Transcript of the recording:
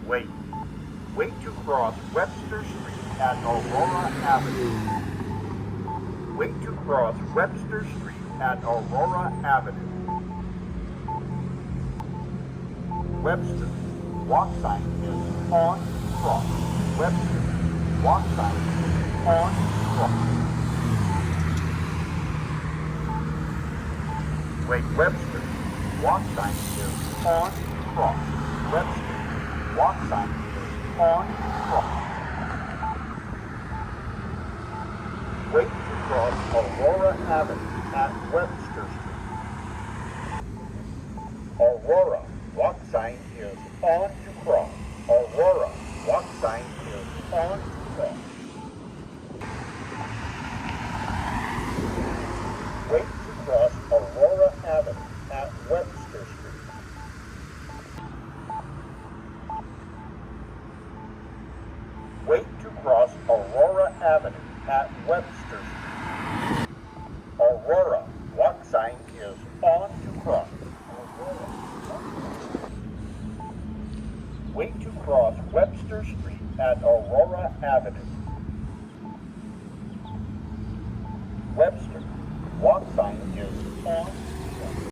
Wait. Wait to cross Webster Street at Aurora Avenue. Wait to cross Webster Street at Aurora Avenue. Webster. Walk sign is on cross. Webster. Walk sign is on cross. Wait, Webster. Walk sign is on cross. Webster. Walk sign is on cross. Wait to cross Aurora Avenue at Webster Street. Aurora. Walk sign is on to cross. Aurora. Walk sign is on to cross. Wait to cross Aurora Avenue at Webster Street. Wait to cross Aurora Avenue at Webster Street. Aurora. Walk sign is on to cross. Wait to cross Webster Street at Aurora Avenue. Webster.